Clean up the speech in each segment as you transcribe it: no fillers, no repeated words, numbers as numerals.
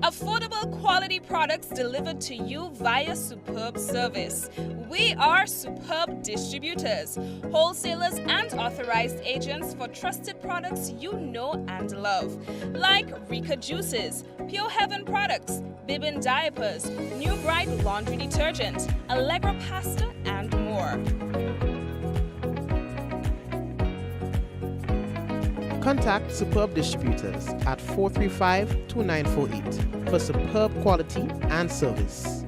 Affordable quality products delivered to you via superb service. We are Superb Distributors, wholesalers and authorized agents for trusted products you know and love, like Rika Juices, Pure Heaven products, Bibbin diapers, New Bright laundry detergent, Allegra pasta, and more. Contact Superb Distributors at 435-2948 for superb quality and service.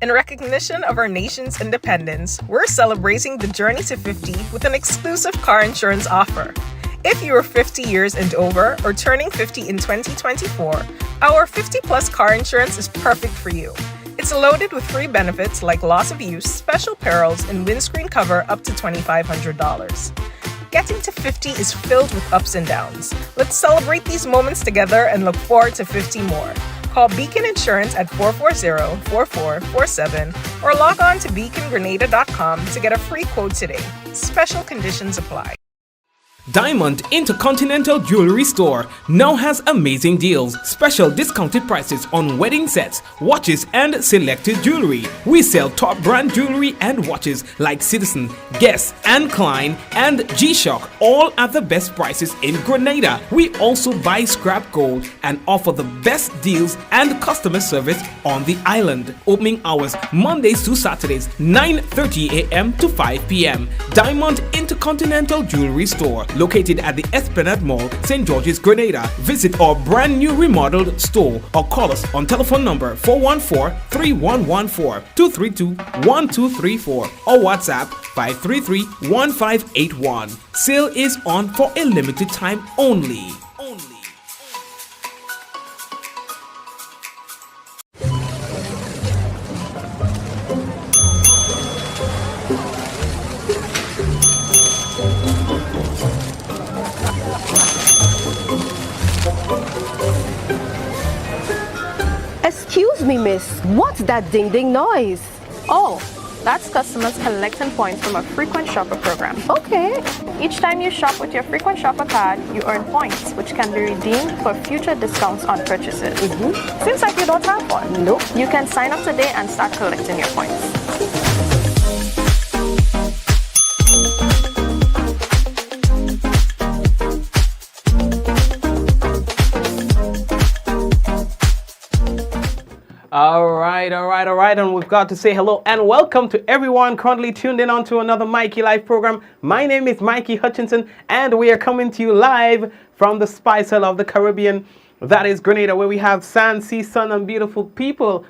In recognition of our nation's independence, we're celebrating the journey to 50 with an exclusive car insurance offer. If you are 50 years and over or turning 50 in 2024, our 50-plus car insurance is perfect for you. It's loaded with free benefits like loss of use, special perils, and windscreen cover up to $2,500. Getting to 50 is filled with ups and downs. Let's celebrate these moments together and look forward to 50 more. Call Beacon Insurance at 440-4447 or log on to beacongrenada.com to get a free quote today. Special conditions apply. Diamond Intercontinental Jewelry Store now has amazing deals, special discounted prices on wedding sets, watches, and selected jewelry. We sell top brand jewelry and watches like Citizen, Guess, and Klein, and G-Shock, all at the best prices in Grenada. We also buy scrap gold and offer the best deals and customer service on the island. Opening hours Mondays to Saturdays, 9:30 a.m. to 5 p.m. Diamond Intercontinental Jewelry Store, located at the Esplanade Mall, St. George's, Grenada. Visit our brand new remodeled store or call us on telephone number 414-3114, 232-1234 or WhatsApp 533-1581. Sale is on for a limited time only. Excuse me, miss. What's that ding-ding noise? Oh, that's customers collecting points from a frequent shopper program. Okay. Each time you shop with your frequent shopper card, you earn points, which can be redeemed for future discounts on purchases. Seems like you don't have one. Nope. You can sign up today and start collecting your points. All right, and we've got to say hello and welcome to everyone currently tuned in onto another Mikey Live program. My name is Mikey Hutchinson, and we are coming to you live from the Spice Isle of the Caribbean, that is Grenada, where we have sand, sea, sun, and beautiful people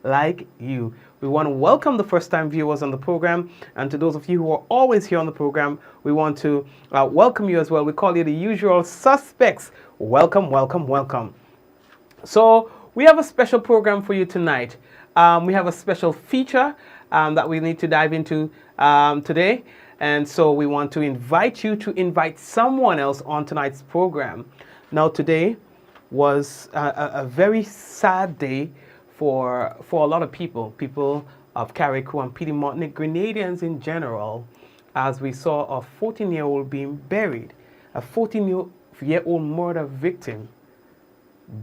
like you. We want to welcome the first-time viewers on the program, and to those of you who are always here on the program, we want to welcome you as well. We call you the usual suspects. Welcome. So, we have a special program for you tonight. We have a special feature that we need to dive into today. And so we want to invite you to invite someone else on tonight's program. Now, today was a very sad day for a lot of people of Carriacou and Petite Martinique, Grenadians in general, as we saw a 14-year-old being buried, a 14-year-old murder victim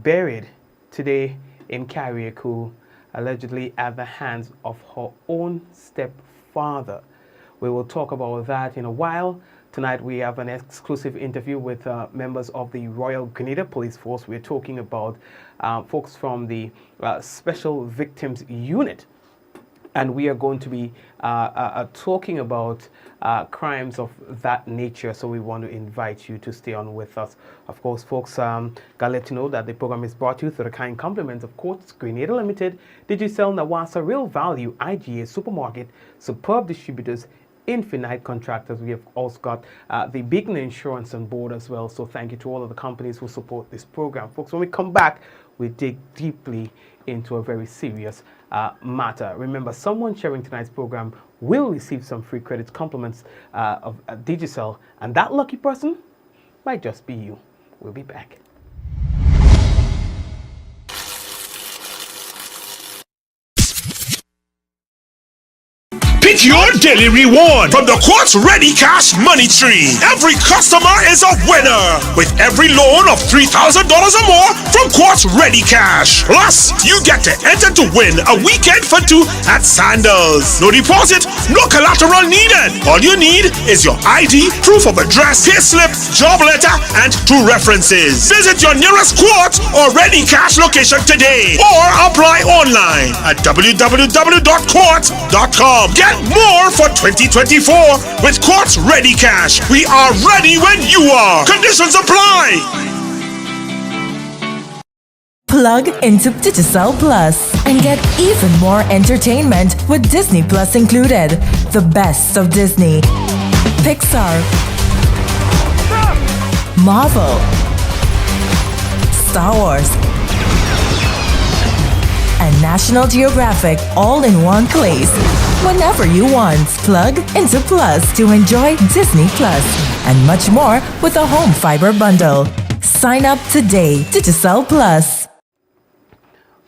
buried today in Carriacou, allegedly at the hands of her own stepfather. We will talk about that in a while. Tonight we have an exclusive interview with members of the Royal Grenada Police Force. We're talking about folks from the Special Victims Unit. And we are going to be talking about crimes of that nature. So we want to invite you to stay on with us. Of course, folks, gotta let you know that the program is brought to you through the kind compliments of Courts Grenada Limited, Digicel Nawasa Real Value, IGA Supermarket, Superb Distributors, Infinite Contractors. We have also got the Beacon Insurance on board as well. So thank you to all of the companies who support this program. Folks, when we come back, we dig deeply into a very serious matter. Remember, someone sharing tonight's program will receive some free credits, compliments of Digicel, and that lucky person might just be you. We'll be back. Make your daily reward from the Quartz Ready Cash Money Tree. Every customer is a winner with every loan of $3,000 or more from Quartz Ready Cash. Plus, you get to enter to win a weekend for two at Sandals. No deposit, no collateral needed. All you need is your ID, proof of address, payslip, job letter, and 2 references. Visit your nearest Quartz or Ready Cash location today or apply online at www.quartz.com. Get more for 2024 with Quartz Ready Cash. We are ready when you are. Conditions apply. Plug into Digicel Plus and get even more entertainment with Disney Plus included. The best of Disney, Pixar, Marvel, Star Wars, and National Geographic all in one place. Whenever you want, plug into Plus to enjoy Disney Plus and much more with a home fiber bundle. Sign up today. Digicel Plus.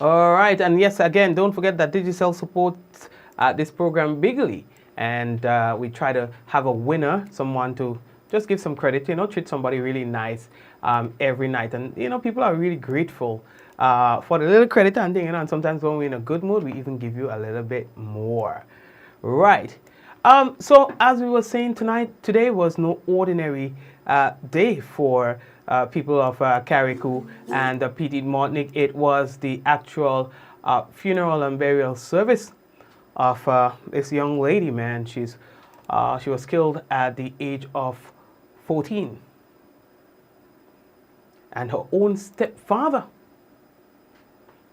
All right, and yes, again, don't forget that Digicel supports this program bigly, and we try to have a winner, someone to just give some credit, treat somebody really nice every night, and people are really grateful for the little credit and thing, and sometimes when we're in a good mood, we even give you a little bit more. Right. So as we were saying today was no ordinary day for people of Carriacou and Petit Martinique. It was the actual funeral and burial service of this young lady, man. She was killed at the age of 14. And her own stepfather,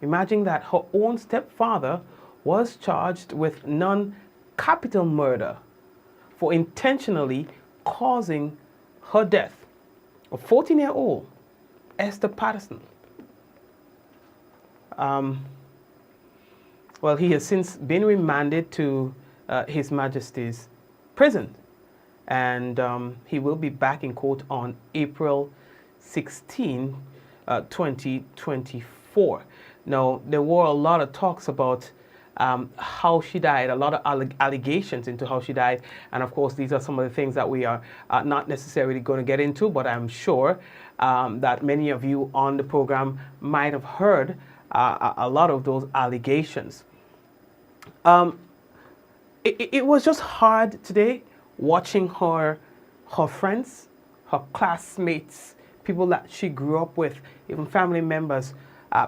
imagine that, her own stepfather was charged with non-capital murder for intentionally causing her death. A 14-year-old, Esther Patterson. Well, he has since been remanded to His Majesty's prison, and he will be back in court on April 16, 2024. Now, there were a lot of talks about how she died, a lot of allegations into how she died, and of course these are some of the things that we are not necessarily going to get into, but I'm sure that many of you on the program might have heard a lot of those allegations. It was just hard today watching her friends, her classmates, people that she grew up with, even family members,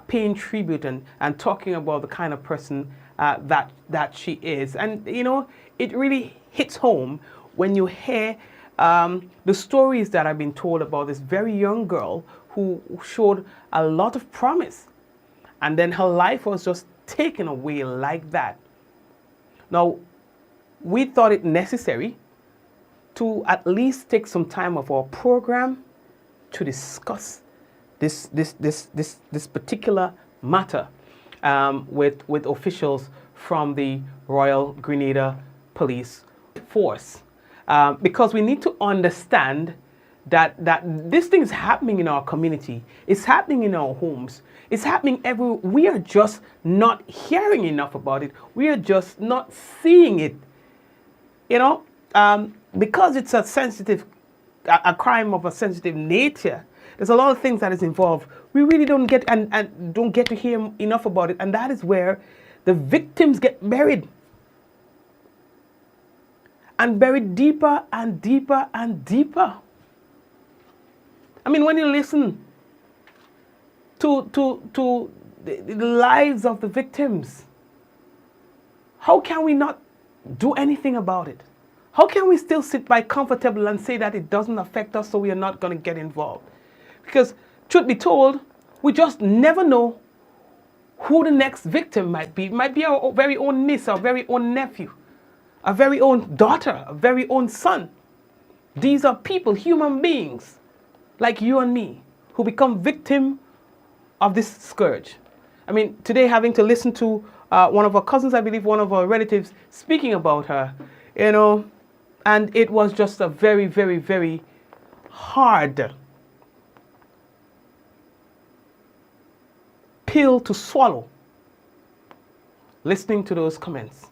paying tribute and talking about the kind of person that she is. And it really hits home when you hear the stories that have been told about this very young girl who showed a lot of promise, and then her life was just taken away like that. Now, we thought it necessary to at least take some time of our program to discuss this particular matter with officials from the Royal Grenada Police Force, because we need to understand that this thing is happening in our community. It's happening in our homes. It's happening everywhere. We are just not hearing enough about it. We are just not seeing it. Because it's a crime of a sensitive nature. There's a lot of things that is involved. We really don't get and don't get to hear enough about it, and that is where the victims get buried. And buried deeper and deeper and deeper. I mean, when you listen to the lives of the victims, how can we not do anything about it? How can we still sit by comfortable and say that it doesn't affect us, so we are not going to get involved? Because, truth be told, we just never know who the next victim might be. It might be our very own niece, our very own nephew, our very own daughter, our very own son. These are people, human beings, like you and me, who become victim of this scourge. I mean, today having to listen to one of our cousins, I believe one of our relatives, speaking about her, and it was just a very, very, very hard pill to swallow, listening to those comments.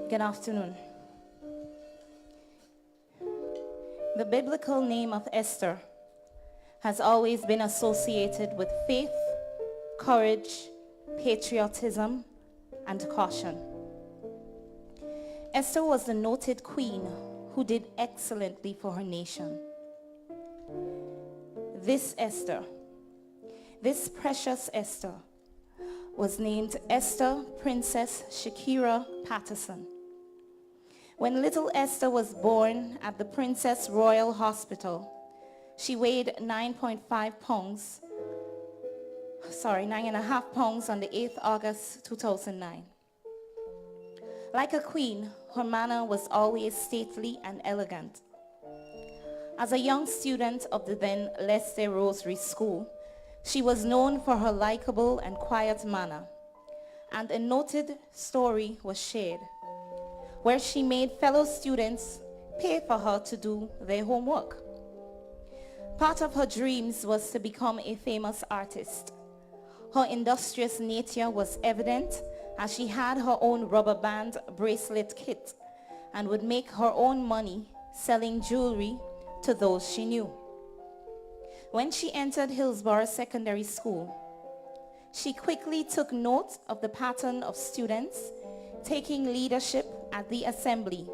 Good afternoon. The biblical name of Esther has always been associated with faith, courage, patriotism, and caution. Esther was the noted queen who did excellently for her nation. This Esther, this precious Esther, was named Esther Princess Shakira Patterson. When little Esther was born at the Princess Royal Hospital, she weighed 9.5 pounds, 9.5 pounds on the 8th August 2009. Like a queen, her manner was always stately and elegant. As a young student of the then Leicester Rosary School, she was known for her likable and quiet manner, and a noted story was shared, where she made fellow students pay for her to do their homework. Part of her dreams was to become a famous artist. Her industrious nature was evident as she had her own rubber band bracelet kit and would make her own money selling jewelry to those she knew. When she entered Hillsborough Secondary School, she quickly took note of the pattern of students taking leadership at the assembly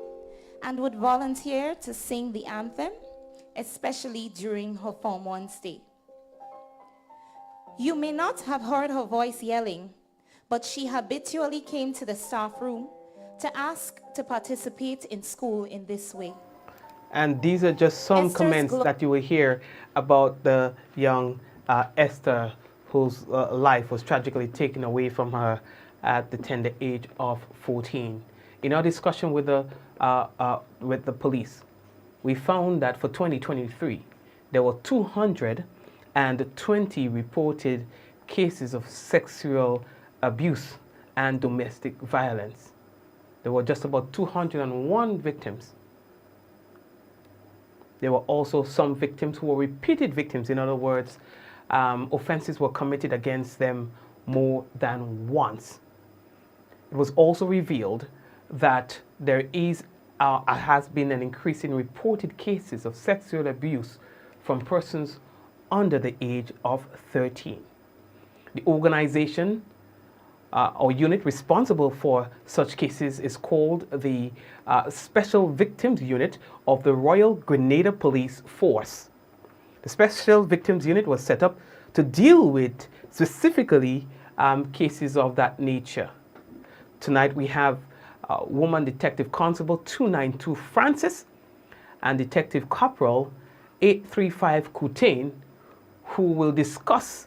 and would volunteer to sing the anthem, especially during her Form 1 stay. You may not have heard her voice yelling, but she habitually came to the staff room to ask to participate in school in this way. And these are just some Esther's comments that you will hear about the young Esther, whose life was tragically taken away from her at the tender age of 14. In our discussion with the police, we found that for 2023, there were 220 reported cases of sexual abuse and domestic violence. There were just about 201 victims. There were also some victims who were repeated victims. In other words, offenses were committed against them more than once. It was also revealed that there has been an increase in reported cases of sexual abuse from persons under the age of 13. The organization or unit responsible for such cases is called the Special Victims Unit of the Royal Grenadier Police Force. The Special Victims Unit was set up to deal with specifically cases of that nature. Tonight we have Woman Detective Constable 292 Francis and Detective Corporal 835 Coutain, who will discuss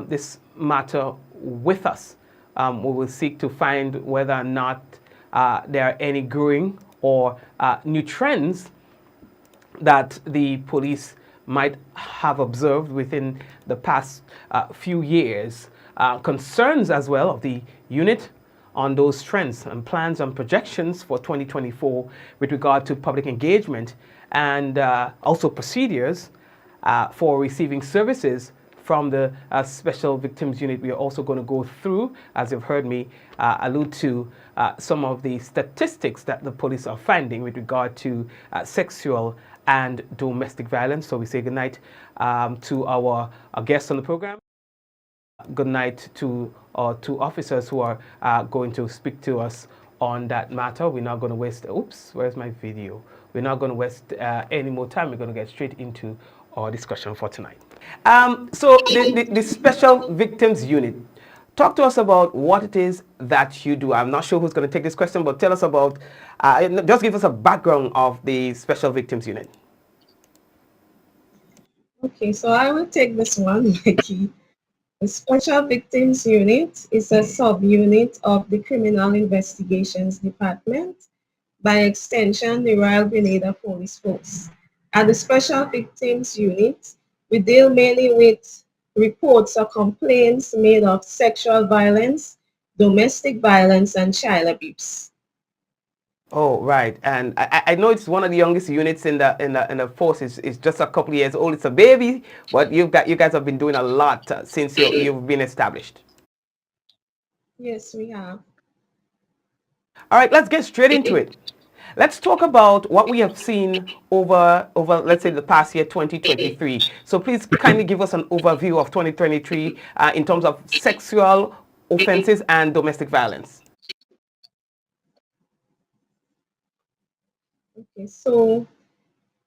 this matter with us. We will seek to find whether or not there are any growing or new trends that the police might have observed within the past few years. Concerns as well of the unit on those trends and plans and projections for 2024 with regard to public engagement and also procedures for receiving services from the Special Victims Unit. We are also going to go through, as you've heard me allude to, some of the statistics that the police are finding with regard to sexual and domestic violence. So we say good night to our guests on the program. Good night to our two officers who are going to speak to us on that matter. We're not going to waste, oops, where's my video? We're not going to waste any more time. We're going to get straight into our discussion for tonight. So the Special Victims Unit, talk to us about what it is that you do. I'm not sure who's going to take this question, but tell us about, just give us a background of the Special Victims Unit. Okay, so I will take this one, Mikey. The Special Victims Unit is a subunit of the Criminal Investigations Department, by extension, the Royal Grenadier Police Force. At the Special Victims Unit, we deal mainly with reports or complaints made of sexual violence, domestic violence, and child abuse. Oh, right. And I know it's one of the youngest units in the force. It's just a couple of years old. It's a baby, but you guys have been doing a lot since you've been established. Yes, we have. All right, let's get straight into it. Let's talk about what we have seen over let's say the past year 2023. So please kindly give us an overview of 2023 in terms of sexual offenses and domestic violence. Okay, so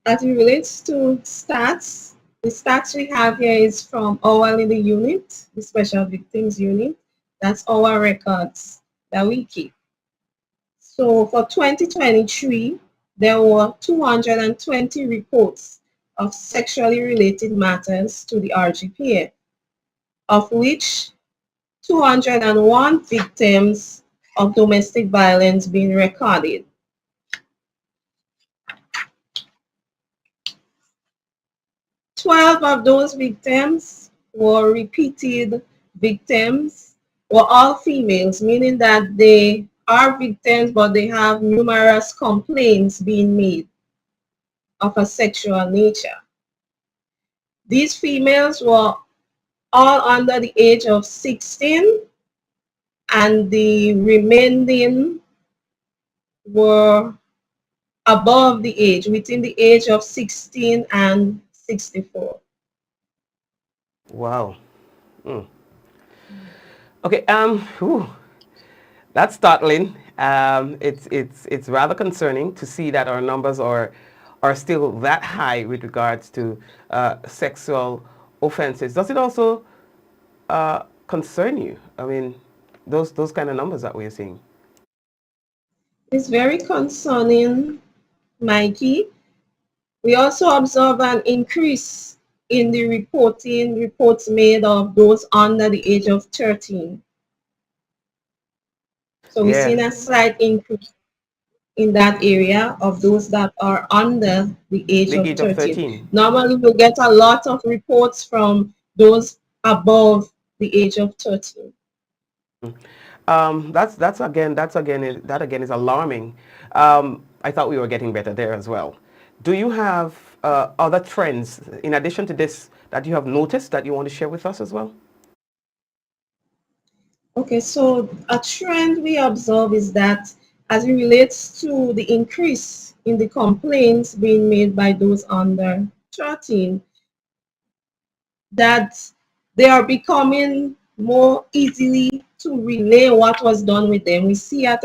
as it relates to stats, the stats we have here is from our in the unit, the Special Victims Unit. That's our records that we keep. So for 2023, there were 220 reports of sexually related matters to the RGPA, of which 201 victims of domestic violence being recorded. 12 of those victims were repeated victims, were all females, meaning that they are victims, but they have numerous complaints being made of a sexual nature. These females were all under the age of 16, and the remaining were above the age, within the age of 16 and 64. Wow. Okay. That's startling. It's rather concerning to see that our numbers are still that high with regards to sexual offenses. Does it also concern you? I mean, those kind of numbers that we're seeing. It's very concerning, Mikey. We also observe an increase in the reports made of those under the age of 13. So we've seen a slight increase in that area of those that are under the age of 13. Normally we get a lot of reports from those above the age of 13. That again is alarming. I thought we were getting better there as well. Do you have other trends in addition to this that you have noticed that you want to share with us as well? Okay, so a trend we observe is that as it relates to the increase in the complaints being made by those under 13, that they are becoming more easily to relay what was done with them. We see that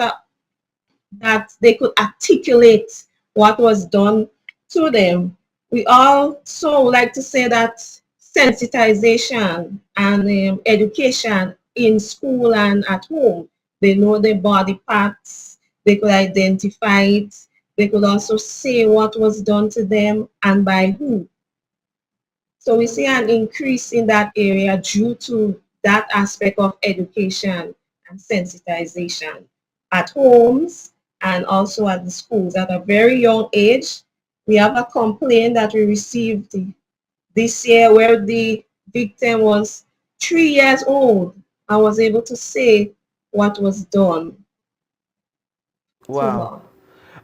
they could articulate what was done to them. We also like to say that sensitization and education in school and at home. They know their body parts, they could identify it, they could also say what was done to them and by who. So we see an increase in that area due to that aspect of education and sensitization at homes and also at the schools. At a very young age, we have a complaint that we received this year where the victim was 3 years old and was able to say what was done. Wow.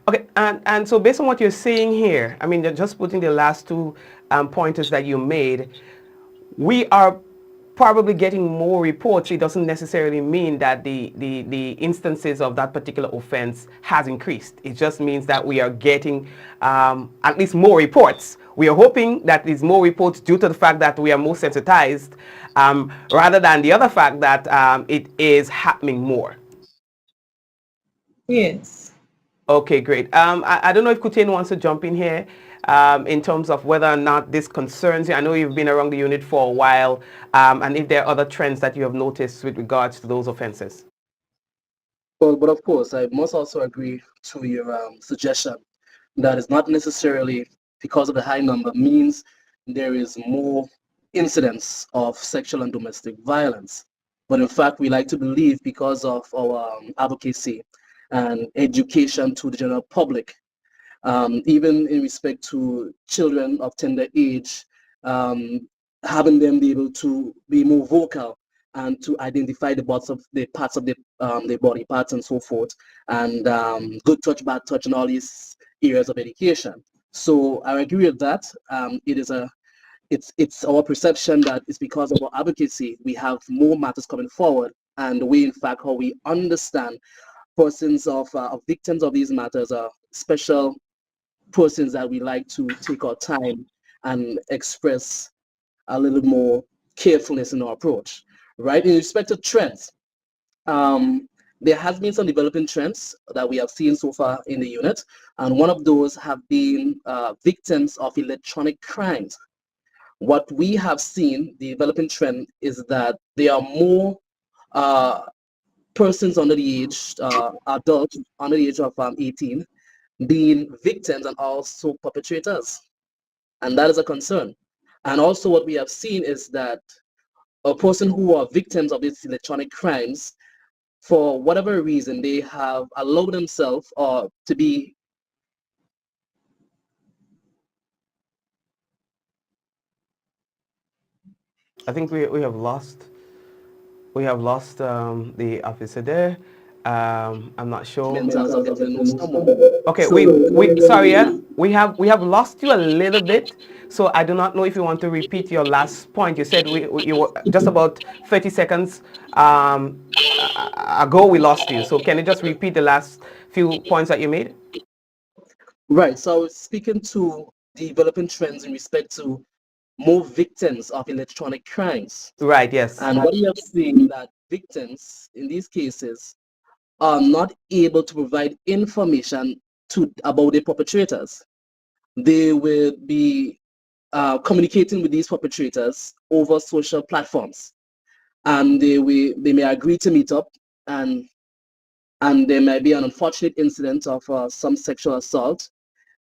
Okay, and so based on what you're saying here, I mean, just putting the last two pointers that you made, we are probably getting more reports. It doesn't necessarily mean that the instances of that particular offense has increased. It just means that we are getting at least more reports. We are hoping that there's more reports due to the fact that we are more sensitized rather than the other fact that it is happening more. Yes. Okay, great. I don't know if Kutain wants to jump in here in terms of whether or not this concerns you. I know you've been around the unit for a while, and if there are other trends that you have noticed with regards to those offenses. Well, but of course, I must also agree to your suggestion that it's not necessarily because of the high number means there is more incidents of sexual and domestic violence. But in fact, we like to believe because of our advocacy and education to the general public, even in respect to children of tender age, having them be able to be more vocal and to identify the parts of the body parts and so forth, and good touch, bad touch, and all these areas of education. So I agree with that. It's our perception that it's because of our advocacy we have more matters coming forward, and the way, in fact, how we understand persons of victims of these matters are special persons that we like to take our time and express a little more carefulness in our approach, right? In respect to trends, there has been some developing trends that we have seen so far in the unit, and one of those have been victims of electronic crimes. What we have seen, the developing trend, is that there are more uh, persons under the age, adults under the age of 18, being victims and also perpetrators. And that is a concern. And also what we have seen is that a person who are victims of these electronic crimes, for whatever reason, they have allowed themselves to be. I think we have lost the officer there. I'm not sure. Mentors are getting to know someone. Okay, So we sorry, yeah, we have lost you a little bit. So I do not know if you want to repeat your last point. You said you were just about 30 seconds ago we lost you. So can you just repeat the last few points that you made? right. So I was speaking to developing trends in respect to more victims of electronic crimes. Right. Yes. And what we have seen that victims in these cases are not able to provide information about the perpetrators. They will be communicating with these perpetrators over social platforms, and they may agree to meet up, and there may be an unfortunate incident of some sexual assault,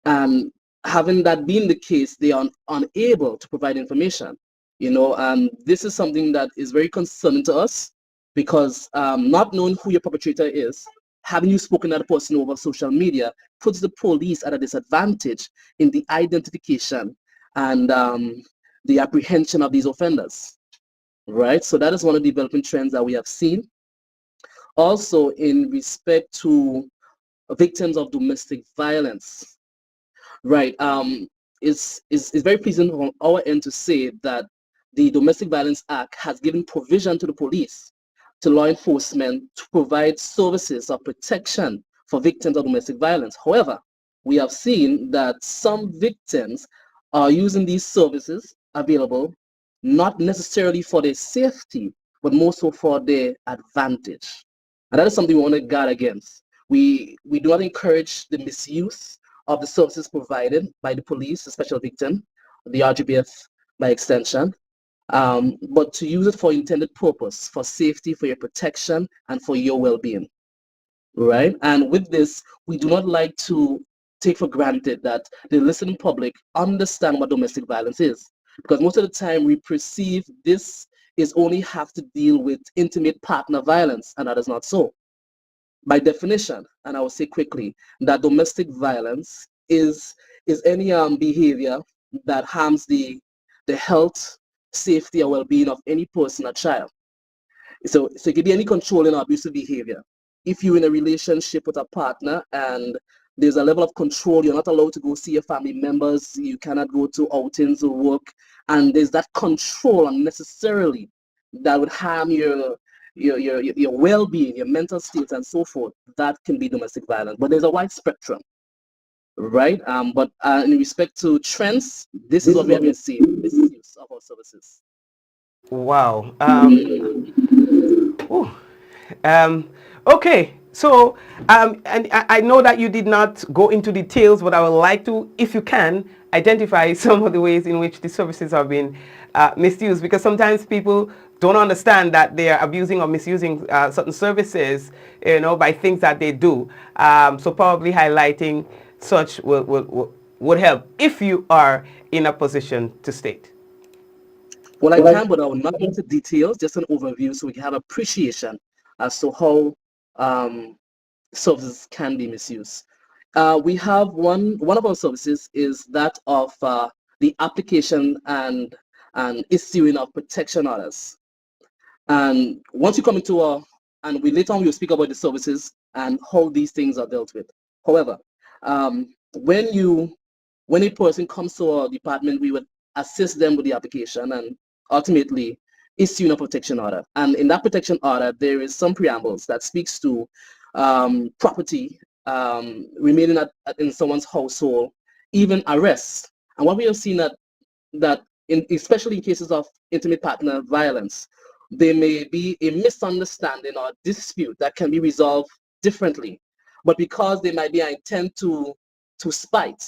and having that been the case, they are unable to provide information, and this is something that is very concerning to us, because not knowing who your perpetrator is, having you spoken to the person over social media, puts the police at a disadvantage in the identification and the apprehension of these offenders, right? So that is one of the developing trends that we have seen. Also, in respect to victims of domestic violence, right? It's very pleasing on our end to say that the Domestic Violence Act has given provision to the police, to law enforcement, to provide services of protection for victims of domestic violence. However, we have seen that some victims are using these services available not necessarily for their safety, but more so for their advantage. And that is something we want to guard against. We do not encourage the misuse of the services provided by the police, the special victim, the RGBF by extension, but to use it for intended purpose, for safety, for your protection, and for your well-being, right? And with this, we do not like to take for granted that the listening public understand what domestic violence is, because most of the time we perceive this is only have to deal with intimate partner violence, and that is not so. By definition, and I will say quickly, that domestic violence is any behavior that harms the health, safety, or well-being of any person or child. So it could be any controlling or abusive behavior. If you're in a relationship with a partner and there's a level of control, you're not allowed to go see your family members, you cannot go to outings or work, and there's that control unnecessarily that would harm your well-being, your mental state, and so forth, that can be domestic violence. But there's a wide spectrum, right? But in respect to trends, this is what we have been seeing: misuse of our services. Wow. Ooh. Okay. So, and I know that you did not go into details, but I would like to, if you can, identify some of the ways in which the services are being misused, because sometimes people don't understand that they are abusing or misusing certain services, by things that they do. So probably highlighting such would help if you are in a position to state. Well, I can, but I will not go into details, just an overview so we can have appreciation as to how services can be misused. We have one of our services is that of the application and issuing of protection orders. And once you come into and we later on we'll speak about the services and how these things are dealt with. However, when a person comes to our department, we would assist them with the application and ultimately issue a protection order. And in that protection order, there is some preambles that speaks to property remaining in someone's household, even arrests. And what we have seen that especially in cases of intimate partner violence, there may be a misunderstanding or dispute that can be resolved differently. But because there might be an intent to spite,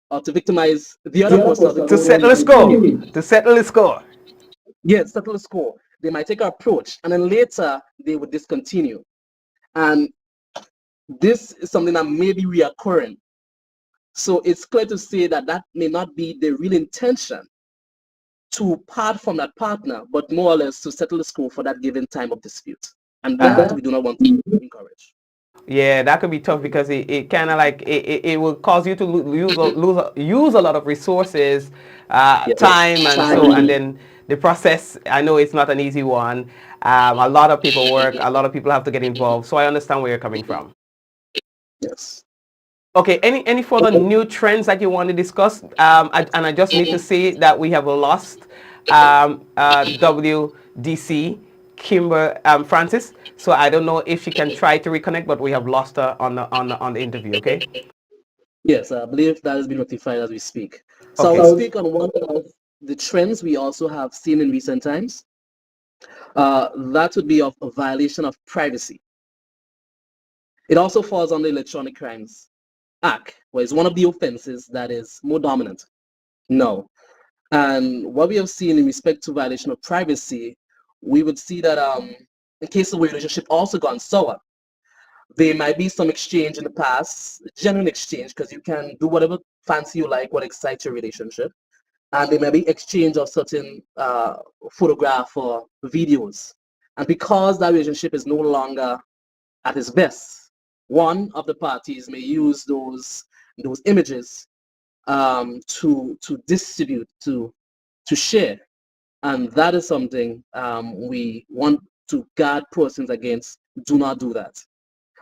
or to victimize the other person. To settle the score. To settle the score. Yeah, settle the score. They might take an approach and then later they would discontinue. And this is something that may be reoccurring. So it's clear to say that that may not be the real intention to part from that partner, but more or less to settle the score for that given time of dispute. And that we do not want to encourage. Yeah, that could be tough because it kind of like it will cause you to use a lot of resources, time, and then the process. I know it's not an easy one. A lot of people work. A lot of people have to get involved. So I understand where you're coming from. Yes. Okay. Any further new trends that you want to discuss? I just need to say that we have lost WDC Kimber Francis. So I don't know if she can try to reconnect, but we have lost her on the interview. Okay. Yes, I believe that has been rectified as we speak. So I will speak on one of the trends we also have seen in recent times. That would be of a violation of privacy. It also falls under Electronic Crimes Act, where it's one of the offenses that is more dominant. No. And what we have seen in respect to violation of privacy, we would see that in case of a relationship also gone sour, there might be some exchange in the past, genuine exchange, because you can do whatever fancy you like, what excites your relationship. And there may be exchange of certain photograph or videos. And because that relationship is no longer at its best, one of the parties may use those images to distribute, to share. And that is something we want to guard persons against. Do not do that.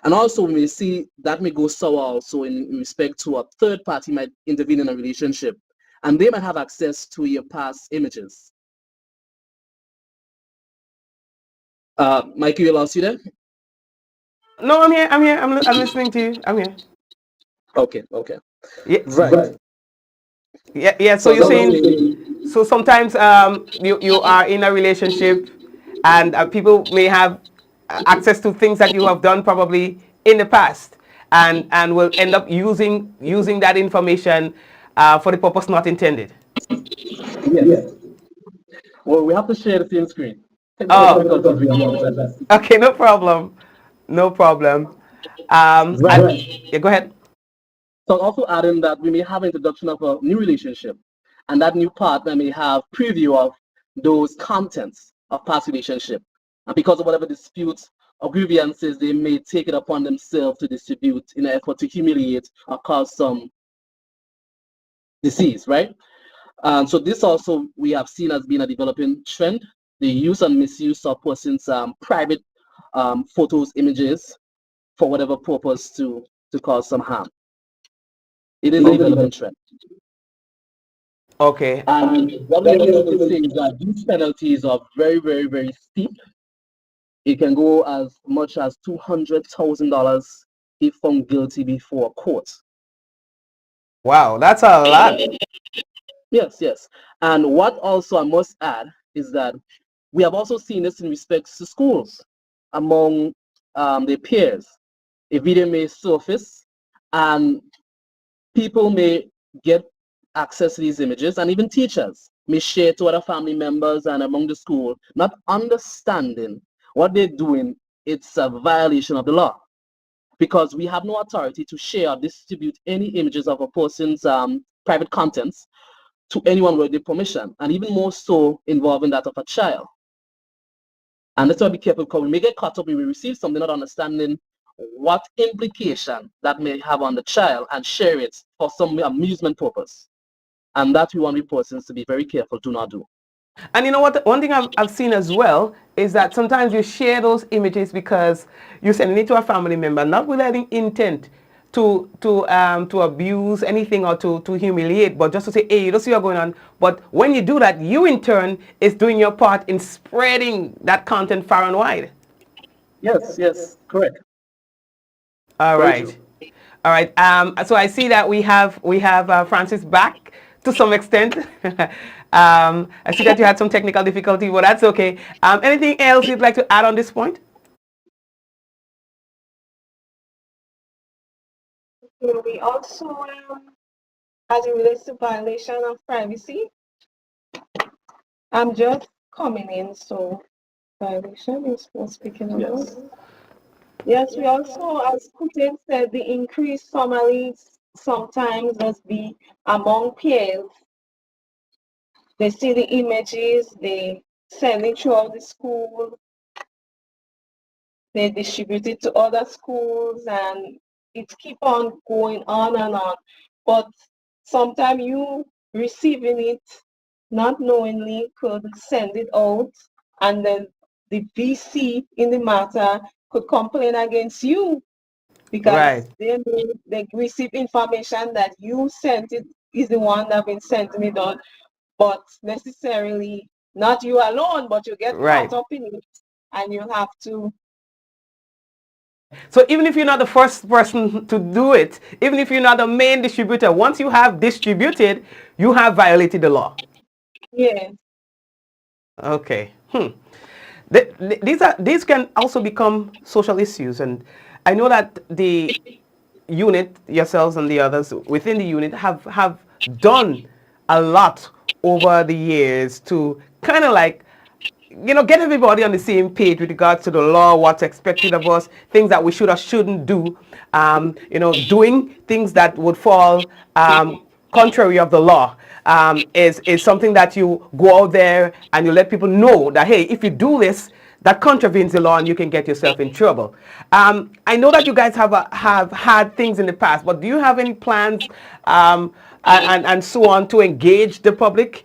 And also we may see that may go sour also in respect to a third party might intervene in a relationship and they might have access to your past images. Mikey, you lost you there? No, I'm here. I'm listening to you. I'm here. Okay. Yeah. Right. Yeah. So you're saying, so sometimes you are in a relationship and people may have access to things that you have done probably in the past and will end up using that information for the purpose not intended. Yes. Well, we have to share the same screen. Okay, no problem. Right. Yeah, go ahead. So also adding that we may have introduction of a new relationship and that new partner may have preview of those contents of past relationship. And because of whatever disputes or grievances, they may take it upon themselves to distribute in an effort to humiliate or cause some disease, right? So this also we have seen as being a developing trend, the use and misuse of persons' private photos, images for whatever purpose to cause some harm. It is a developing trend. Okay. And what we also say is that these penalties are very, very, very steep. It can go as much as $200,000 if found guilty before court. Wow, that's a lot. Yes. And what also I must add is that we have also seen this in respect to schools among their peers. A video may surface and people may get access to these images, and even teachers may share to other family members and among the school, not understanding what they're doing. It's a violation of the law because we have no authority to share or distribute any images of a person's private contents to anyone with their permission, and even more so involving that of a child. And that's why be careful because we may get caught up when we receive something not understanding what implication that may have on the child and share it for some amusement purpose. And that we want persons to be very careful, do not do. And you know what? One thing I've seen as well is that sometimes you share those images because you're sending it to a family member, not with any intent to abuse anything or to humiliate, but just to say, hey, you don't see what's going on. But when you do that, you in turn is doing your part in spreading that content far and wide. Yes, yes, correct. All Very true. right. All right. So I see that we have Francis back to some extent. I see that you had some technical difficulty, but that's okay. Anything else you'd like to add on this point? We also, as it relates to violation of privacy, I'm just coming in, so violation is what's speaking about. Yes. Yes, we also, as Putin said, the increased Somalis sometimes must be among peers. They see the images, they send it throughout the school, they distribute it to other schools, and it keep on going on and on. But sometimes you receiving it not knowingly could send it out, and then the VC in the matter could complain against you Right. because they receive information that you sent it is the one that been sent me done, but necessarily not you alone, but you get caught Right. up in it, and you have to. So even if you're not the first person to do it, even if you're not the main distributor, once you have distributed, you have violated the law. Yeah. Okay. These can also become social issues, and I know that the unit, yourselves and the others within the unit, have done a lot over the years to kind of like get everybody on the same page with regards to the law, what's expected of us, things that we should or shouldn't do, doing things that would fall contrary of the law is something that you go out there and you let people know that, hey, if you do this, that contravenes the law and you can get yourself in trouble. I know that you guys have had things in the past, but do you have any plans and so on to engage the public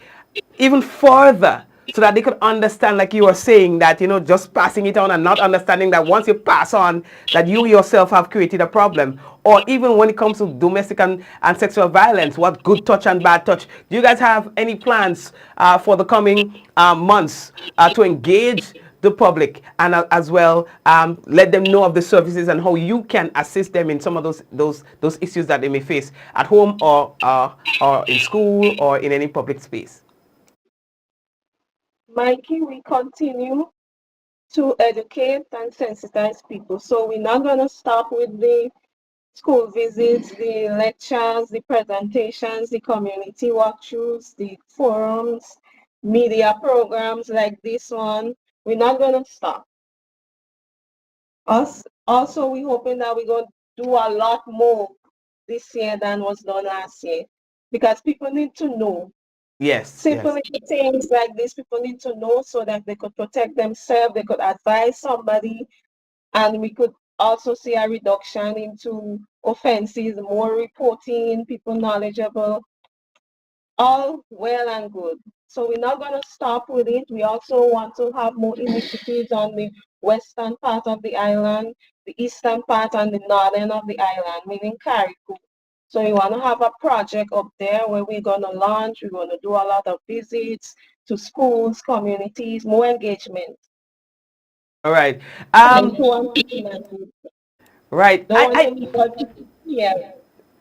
even further so that they could understand, like you were saying, that just passing it on and not understanding that once you pass on that you yourself have created a problem? Or even when it comes to domestic and sexual violence, what good touch and bad touch, do you guys have any plans for the coming months to engage the public and as well let them know of the services and how you can assist them in some of those issues that they may face at home or in school or in any public space? Mikey, we continue to educate and sensitize people. So we're not going to stop with the school visits, the lectures, the presentations, the community walkthroughs, the forums, media programs like this one. We're not going to stop. Us also, we're hoping that we're going to do a lot more this year than was done last year because people need to know. Yes, Simple yes. little things like this, people need to know so that they could protect themselves, they could advise somebody, and we could also see a reduction into offenses, more reporting, people knowledgeable, all well and good. So we're not going to stop with it. We also want to have more initiatives on the western part of the island, the eastern part, and the northern of the island, meaning Carriacou. So we want to have a project up there where we're going to launch. We're going to do a lot of visits to schools, communities, more engagement. All right. And so on. Right. Don't want anybody to hear.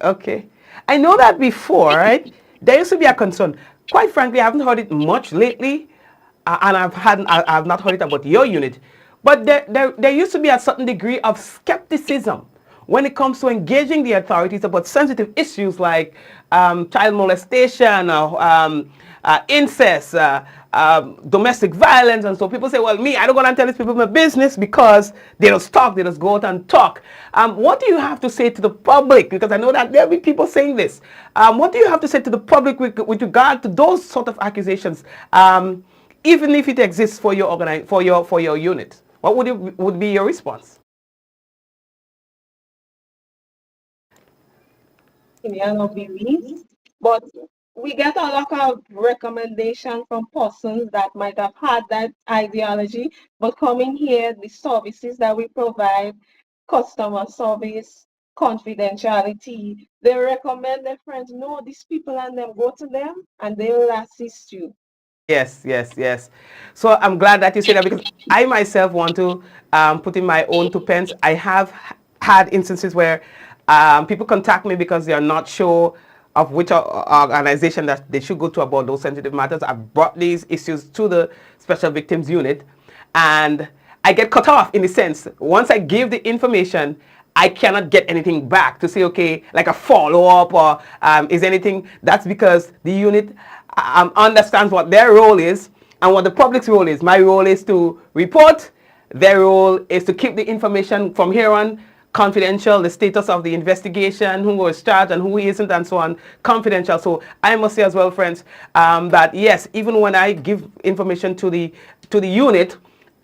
Okay. I know that before, right? There used to be a concern. Quite frankly, I haven't heard it much lately, and I've not heard it about your unit. But there used to be a certain degree of skepticism when it comes to engaging the authorities about sensitive issues like child molestation or incest, domestic violence, and so people say, well, me, I don't go and tell these people my business because they just talk, they just go out and talk. What do you have to say to the public? Because I know that there'll be people saying this. What do you have to say to the public with regard to those sort of accusations, even if it exists for your for your unit? What would be your response? Of beliefs, but we get a lot of recommendation from persons that might have had that ideology, but coming here, the services that we provide, customer service, confidentiality, they recommend their friends, no, these people and them, go to them and they will assist you. Yes, yes, yes. So I'm glad that you say that because I myself want to put in my own two pence. I have had instances where people contact me because they are not sure of which organization that they should go to about those sensitive matters. I've brought these issues to the Special Victims Unit, and I get cut off in the sense once I give the information, I cannot get anything back to say, okay, like a follow up or is anything. That's because the unit understands what their role is and what the public's role is. My role is to report. Their role is to keep the information from here on confidential, the status of the investigation, who was charged and who isn't, and so on, confidential. So I must say as well, friends, that yes, even when I give information to the unit,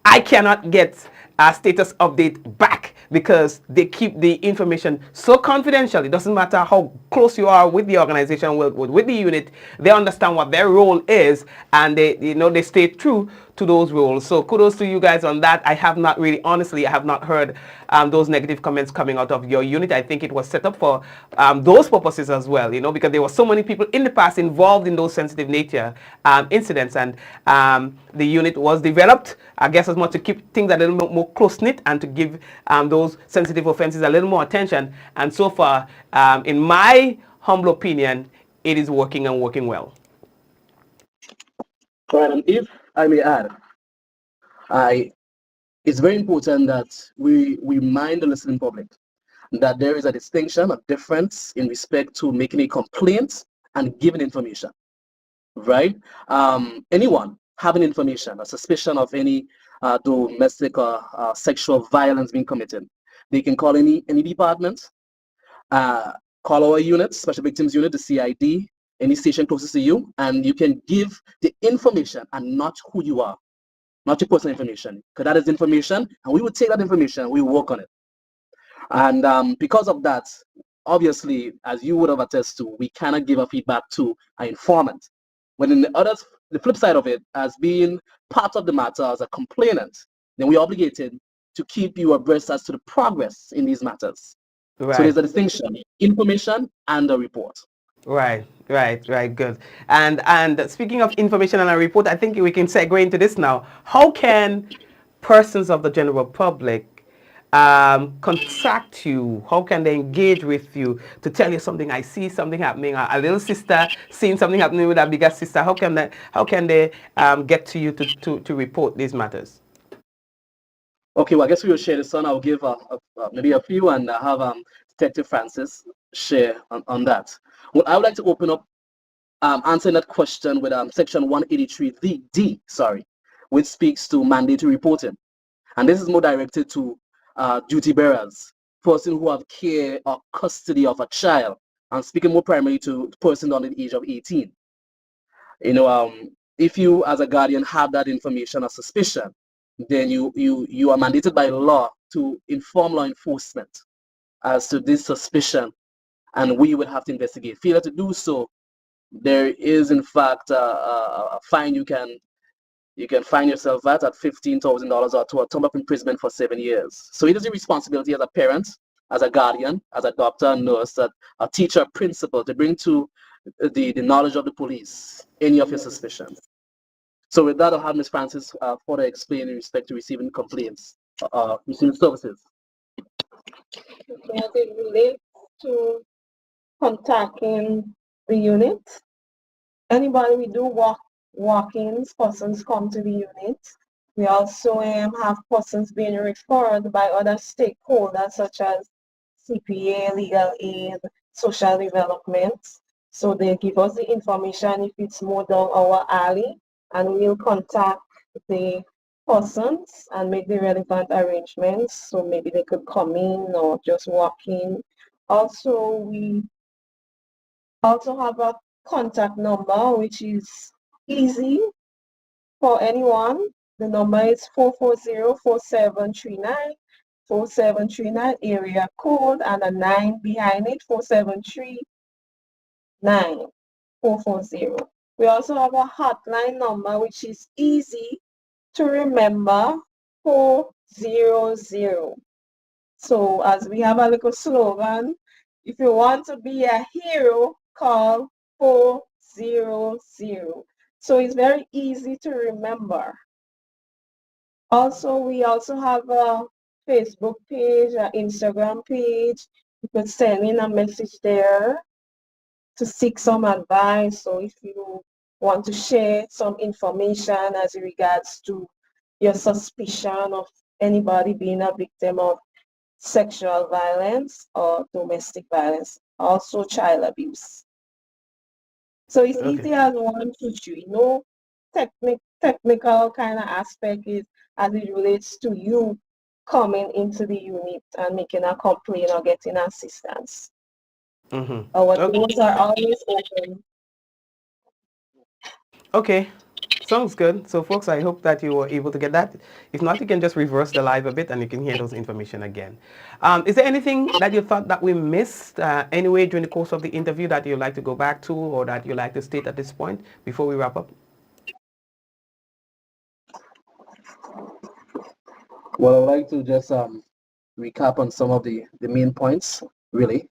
I cannot get a status update back because they keep the information so confidential. It doesn't matter how close you are with the organization, with the unit, they understand what their role is and they stay true to those roles. So kudos to you guys on that. I have not really, honestly, I have not heard those negative comments coming out of your unit. I think it was set up for those purposes as well, because there were so many people in the past involved in those sensitive nature incidents, and the unit was developed, I guess, as much to keep things a little bit more close-knit and to give those sensitive offenses a little more attention. And so far, in my humble opinion, it is working and working well. Right, and if I may add, it's very important that we remind the listening public that there is a distinction, a difference in respect to making a complaint and giving information, right? Anyone having information, a suspicion of any domestic or sexual violence being committed, they can call any department, call our unit, Special Victims Unit, the CID, any station closest to you, and you can give the information and not who you are, not your personal information, because that is information, and we would take that information, we work on it. And because of that, obviously, as you would have attested to, we cannot give a feedback to an informant. When in the flip side of it, as being part of the matter as a complainant, then we're obligated to keep you abreast as to the progress in these matters. Right. So there's a distinction, information and a report. Right, good. And speaking of information and a report, I think we can segue into this now. How can persons of the general public contact you? How can they engage with you to tell you something? I see something happening. A little sister seeing something happening with a bigger sister. How can they get to you to report these matters? Okay, well, I guess we will share this on. I'll give maybe a few and have Detective Francis share on that. Well, I would like to open up answering that question with section 183D, which speaks to mandatory reporting. And this is more directed to duty bearers, person who have care or custody of a child. I'm speaking more primarily to person under the age of 18. If you as a guardian have that information or suspicion, then you are mandated by law to inform law enforcement as to this suspicion, and we would have to investigate. Failure to do so, there is in fact a fine you can find yourself at $15,000 or to a term of imprisonment for 7 years. So it is a responsibility as a parent, as a guardian, as a doctor, a nurse, a teacher, a principal, to bring to the knowledge of the police any of your suspicions. So with that, I'll have Ms. Francis further explain in respect to receiving complaints, receiving services. As it relates to contacting the unit, anybody we do walk-ins, persons come to the unit. We also have persons being referred by other stakeholders such as CPA, legal aid, social development. So they give us the information if it's more down our alley, and we'll contact the persons and make the relevant arrangements. So maybe they could come in or just walk in. Also, we also have a contact number which is easy for anyone. The number is 440-4739, 4739 area code and a 9 behind it, 4739. 440. We also have a hotline number which is easy to remember, 400. So as we have a little slogan, if you want to be a hero, call 400. So it's very easy to remember. Also, we also have a Facebook page, an Instagram page. You could send in a message there to seek some advice. So if you want to share some information as regards to your suspicion of anybody being a victim of sexual violence or domestic violence, also child abuse. So it's easy as 1, 2, 3. No technical kind of aspect is as it relates to you coming into the unit and making a complaint or getting assistance. Our doors are always open. Okay, sounds good. So folks, I hope that you were able to get that. If not, you can just reverse the live a bit and you can hear those information again. Is there anything that you thought that we missed anyway during the course of the interview that you'd like to go back to or that you'd like to state at this point before we wrap up? Well, I'd like to just recap on some of the main points, really,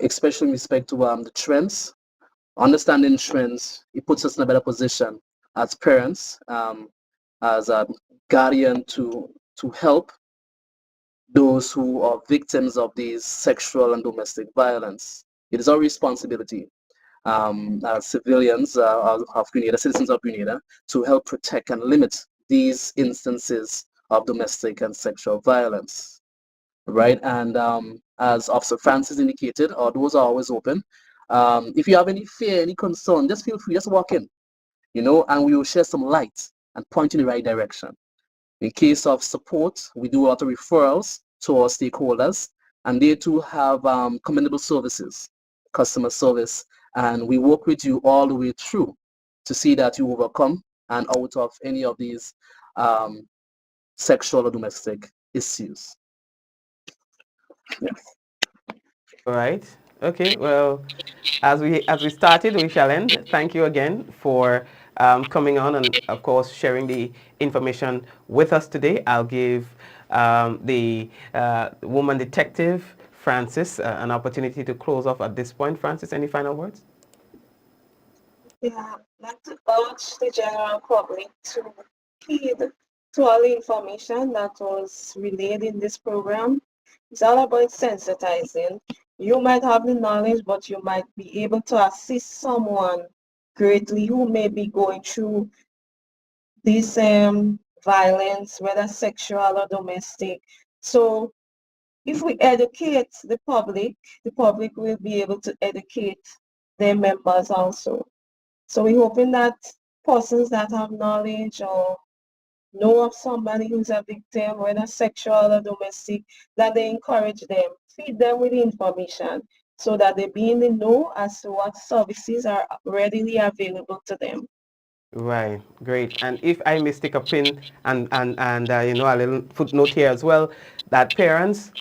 especially in respect to the trends. Understanding trends, it puts us in a better position as parents, as a guardian to help those who are victims of these sexual and domestic violence. It is our responsibility as civilians of Grenada, citizens of Grenada, to help protect and limit these instances of domestic and sexual violence, right? And as Officer Francis indicated, our doors are always open. If you have any fear, any concern, just feel free, just walk in, and we will share some light and point in the right direction. In case of support, we do a lot of referrals to our stakeholders, and they too have commendable services, customer service, and we work with you all the way through to see that you overcome and out of any of these sexual or domestic issues. Yes. All right. Okay. Well, as we started, we shall end. Thank you again for coming on and, of course, sharing the information with us today. I'll give the woman detective, Francis, an opportunity to close off at this point. Francis, any final words? Yeah, I'd like to urge the general public to heed to all the information that was relayed in this program. It's all about sensitizing. You might have the knowledge, but you might be able to assist someone greatly who may be going through this violence, whether sexual or domestic. So if we educate the public will be able to educate their members also. So we're hoping that persons that have knowledge or know of somebody who's a victim, whether sexual or domestic, that they encourage them, feed them with information so that they be in the know as to what services are readily available to them. Right, great. And if I may stick a pin and a little footnote here as well, that parents,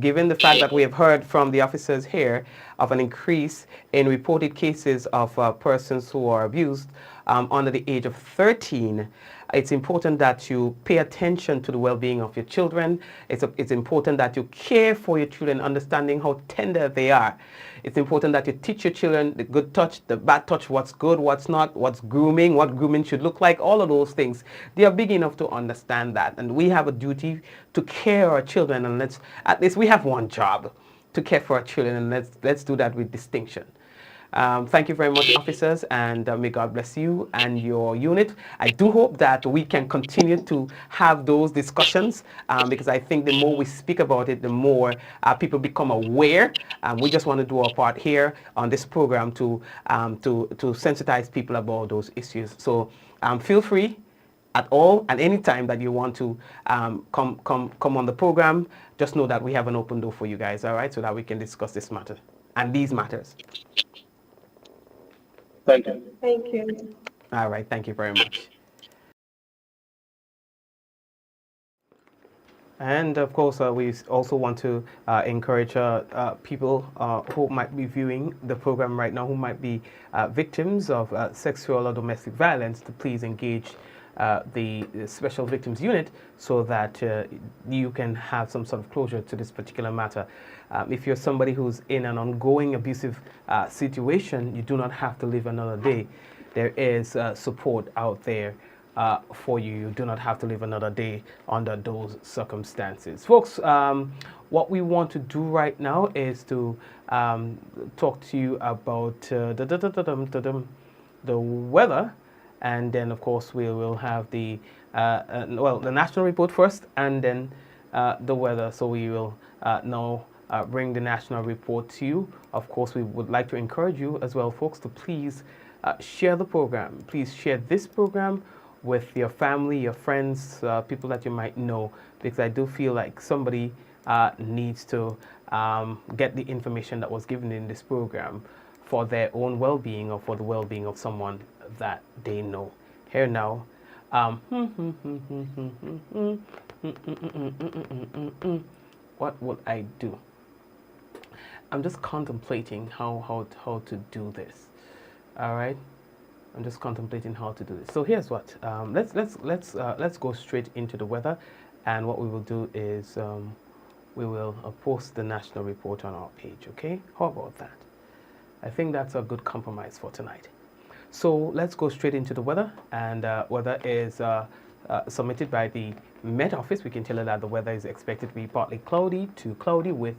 given the fact that we have heard from the officers here of an increase in reported cases of persons who are abused under the age of 13, it's important that you pay attention to the well-being of your children. It's important that you care for your children, understanding how tender they are. It's important that you teach your children the good touch, the bad touch, what's good, what's not, what's grooming, what grooming should look like, all of those things. They are big enough to understand that. And we have a duty to care our children, and at least we have one job, to care for our children, and let's do that with distinction. Thank you very much, officers, and may God bless you and your unit. I do hope that we can continue to have those discussions because I think the more we speak about it, the more people become aware. We just want to do our part here on this program to sensitize people about those issues. So feel free at any time that you want to come on the program. Just know that we have an open door for you guys, all right, so that we can discuss this matter and these matters. Thank you. Thank you. All right. Thank you very much. And of course, we also want to encourage people who might be viewing the program right now, who might be victims of sexual or domestic violence, to please engage the Special Victims Unit so that you can have some sort of closure to this particular matter. If you're somebody who's in an ongoing abusive situation, you do not have to live another day. There is support out there for you. You do not have to live another day under those circumstances. Folks, what we want to do right now is to talk to you about the weather, and then of course we will have the the national report first, and then the weather. So we will now bring the national report to you. Of course, we would like to encourage you as well, folks, to please share the program. Please share this program with your family, your friends, people that you might know, because I do feel like somebody needs to get the information that was given in this program for their own well-being or for the well-being of someone that they know. Here now, what will I do? I'm just contemplating how to do this. All right. I'm just contemplating how to do this. So here's what. Let's go straight into the weather, and what we will do is we will post the national report on our page. Okay? How about that? I think that's a good compromise for tonight. So let's go straight into the weather, and weather is submitted by the Met Office. We can tell you that the weather is expected to be partly cloudy to cloudy with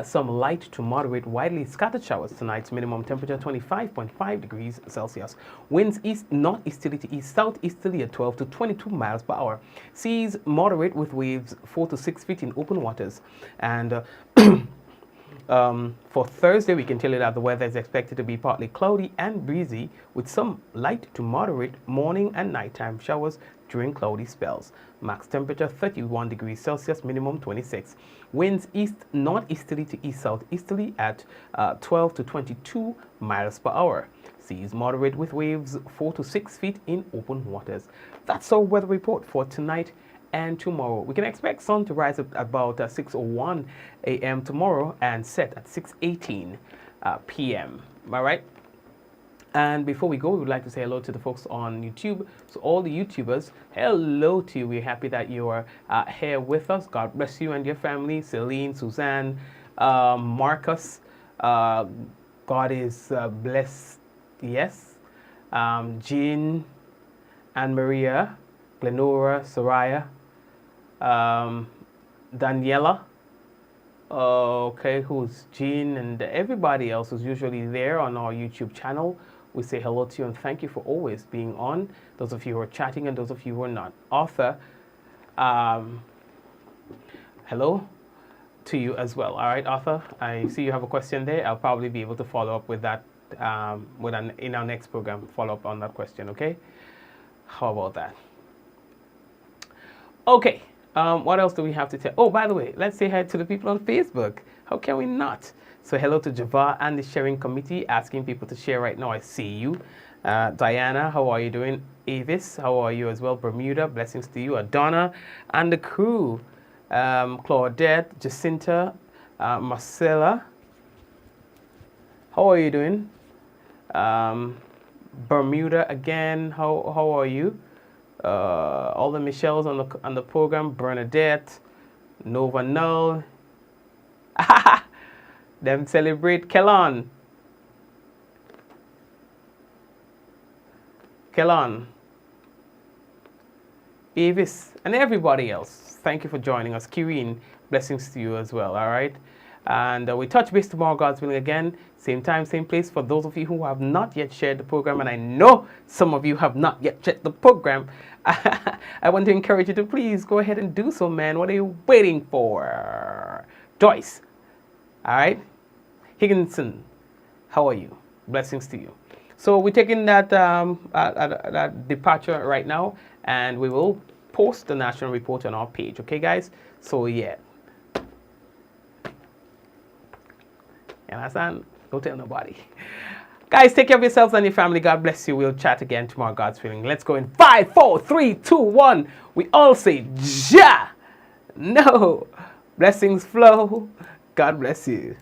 some light to moderate widely scattered showers tonight. Minimum temperature 25.5 degrees Celsius. Winds east northeasterly to east southeasterly at 12 to 22 miles per hour. Seas moderate with waves 4 to 6 feet in open waters. And for Thursday, we can tell you that the weather is expected to be partly cloudy and breezy with some light to moderate morning and nighttime showers during cloudy spells. Max temperature 31 degrees Celsius, minimum 26. Winds east northeasterly to east southeasterly at 12 to 22 miles per hour. Seas moderate with waves 4 to 6 feet in open waters. That's our weather report for tonight and tomorrow. We can expect sun to rise at about 6:01 a.m. tomorrow and set at 6:18 p.m. All right. And before we go, we would like to say hello to the folks on YouTube. So all the YouTubers, hello to you. We're happy that you are here with us. God bless you and your family. Celine, Suzanne, Marcus. God is blessed. Yes. Jean, Anne Maria, Glenora, Soraya, Daniela. Okay, who's Jean, and everybody else who's usually there on our YouTube channel. We say hello to you and thank you for always being on. Those of you who are chatting and those of you who are not. Arthur, hello to you as well. All right, Arthur, I see you have a question there. I'll probably be able to follow up with that in our next program. Follow up on that question, okay? How about that? Okay, what else do we have to tell? Oh, by the way, let's say hi to the people on Facebook. How can we not? So hello to Java and the sharing committee, asking people to share right now. I see you. Diana, how are you doing? Avis, how are you as well? Bermuda, blessings to you. Adonna and the crew. Claudette, Jacinta, Marcella, how are you doing? Bermuda again, how are you? All the Michelles on the program. Bernadette, Nova Null. Them celebrate Kelon. Avis, and everybody else. Thank you for joining us. Kirin, blessings to you as well, all right? And we touch base tomorrow, God's willing, again. Same time, same place. For those of you who have not yet shared the program, and I know some of you have not yet checked the program, I want to encourage you to please go ahead and do so, man. What are you waiting for? Joyce, all right? Higginson, how are you? Blessings to you. So we're taking that departure right now, and we will post the national report on our page. Okay, guys? So, yeah. You understand? Don't tell nobody. Guys, take care of yourselves and your family. God bless you. We'll chat again tomorrow, God's willing. Let's go in 5, 4, 3, 2, 1. We all say, Ja! No. Blessings flow. God bless you.